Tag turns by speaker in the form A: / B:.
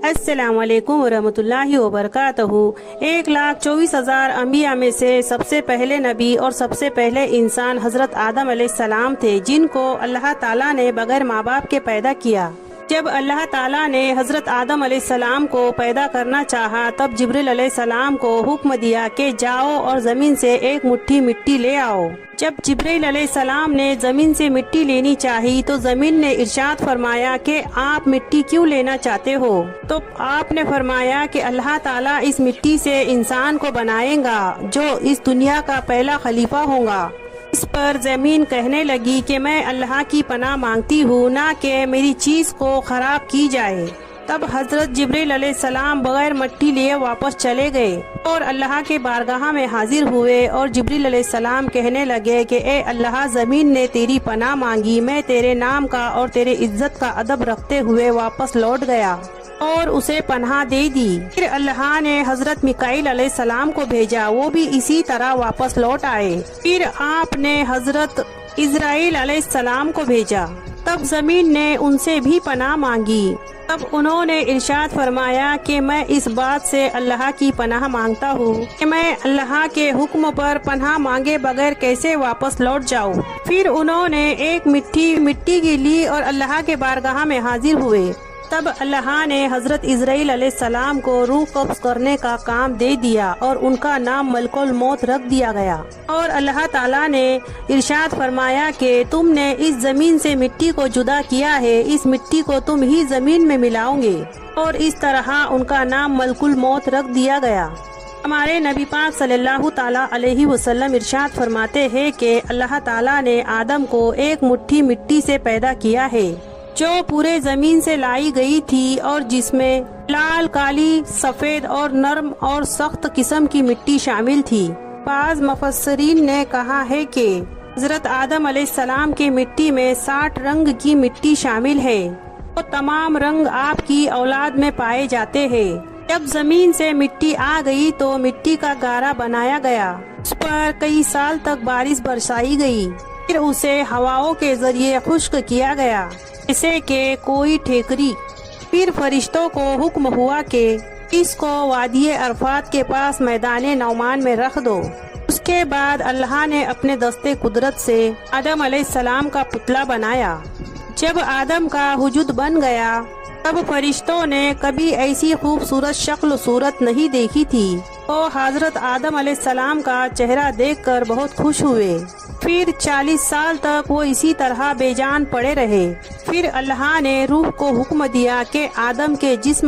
A: السلام علیکم ورحمۃ اللہ وبرکاتہ۔ 1,24,000 انبیاء میں سے سب سے پہلے نبی اور سب سے پہلے انسان حضرت آدم علیہ السلام تھے، جن کو اللہ تعالیٰ نے بغیر ماں باپ کے پیدا کیا۔ جب اللہ تعالیٰ نے حضرت آدم علیہ السلام کو پیدا کرنا چاہا، تب جبریل علیہ السلام کو حکم دیا کہ جاؤ اور زمین سے ایک مٹھی مٹی لے آؤ۔ جب جبریل علیہ السلام نے زمین سے مٹی لینی چاہی تو زمین نے ارشاد فرمایا کہ آپ مٹی کیوں لینا چاہتے ہو؟ تو آپ نے فرمایا کہ اللہ تعالیٰ اس مٹی سے انسان کو بنائے گا جو اس دنیا کا پہلا خلیفہ ہوگا۔ اس پر زمین کہنے لگی کہ میں اللہ کی پناہ مانگتی ہوں، نہ کہ میری چیز کو خراب کی جائے۔ تب حضرت جبریل علیہ السلام بغیر مٹی لیے واپس چلے گئے اور اللہ کے بارگاہ میں حاضر ہوئے، اور جبریل علیہ السلام کہنے لگے کہ اے اللہ، زمین نے تیری پناہ مانگی، میں تیرے نام کا اور تیرے عزت کا ادب رکھتے ہوئے واپس لوٹ گیا اور اسے پناہ دے دی۔ پھر اللہ نے حضرت میکائیل علیہ السلام کو بھیجا، وہ بھی اسی طرح واپس لوٹ آئے۔ پھر آپ نے حضرت اسرائیل علیہ السلام کو بھیجا، تب زمین نے ان سے بھی پناہ مانگی۔ تب انہوں نے ارشاد فرمایا کہ میں اس بات سے اللہ کی پناہ مانگتا ہوں کہ میں اللہ کے حکم پر پناہ مانگے بغیر کیسے واپس لوٹ جاؤں۔ پھر انہوں نے ایک مٹی کی لی اور اللہ کے بارگاہ میں حاضر ہوئے۔ تب اللہ نے حضرت اسرائیل علیہ السلام کو روح قبض کرنے کا کام دے دیا اور ان کا نام ملک الموت رکھ دیا گیا، اور اللہ تعالیٰ نے ارشاد فرمایا کہ تم نے اس زمین سے مٹی کو جدا کیا ہے، اس مٹی کو تم ہی زمین میں ملاؤ گے، اور اس طرح ان کا نام ملک الموت رکھ دیا گیا۔ ہمارے نبی پاک صلی اللہ تعالیٰ علیہ وسلم ارشاد فرماتے ہیں کہ اللہ تعالیٰ نے آدم کو ایک مٹھی مٹی سے پیدا کیا ہے جو پورے زمین سے لائی گئی تھی، اور جس میں لال، کالی، سفید اور نرم اور سخت قسم کی مٹی شامل تھی۔ بعض مفسرین نے کہا ہے کہ حضرت آدم علیہ السلام کی مٹی میں 60 رنگ کی مٹی شامل ہے، وہ تمام رنگ آپ کی اولاد میں پائے جاتے ہیں۔ جب زمین سے مٹی آ گئی تو مٹی کا گارا بنایا گیا، اس پر کئی سال تک بارش برسائی گئی، پھر اسے ہواؤں کے ذریعے خشک کیا گیا جیسے کہ کوئی ٹھیکری۔ پھر فرشتوں کو حکم ہوا کہ اس کو وادی عرفات کے پاس میدان نعمان میں رکھ دو۔ اس کے بعد اللہ نے اپنے دستے قدرت سے آدم علیہ السلام کا پتلا بنایا۔ جب آدم کا وجود بن گیا تب فرشتوں نے کبھی ایسی خوبصورت شکل و صورت نہیں دیکھی تھی، وہ حضرت آدم علیہ السلام کا چہرہ دیکھ کر بہت خوش ہوئے۔ پھر 40 سال تک وہ اسی طرح بے جان پڑے رہے۔ پھر اللہ نے روح کو حکم دیا کہ آدم کے جسم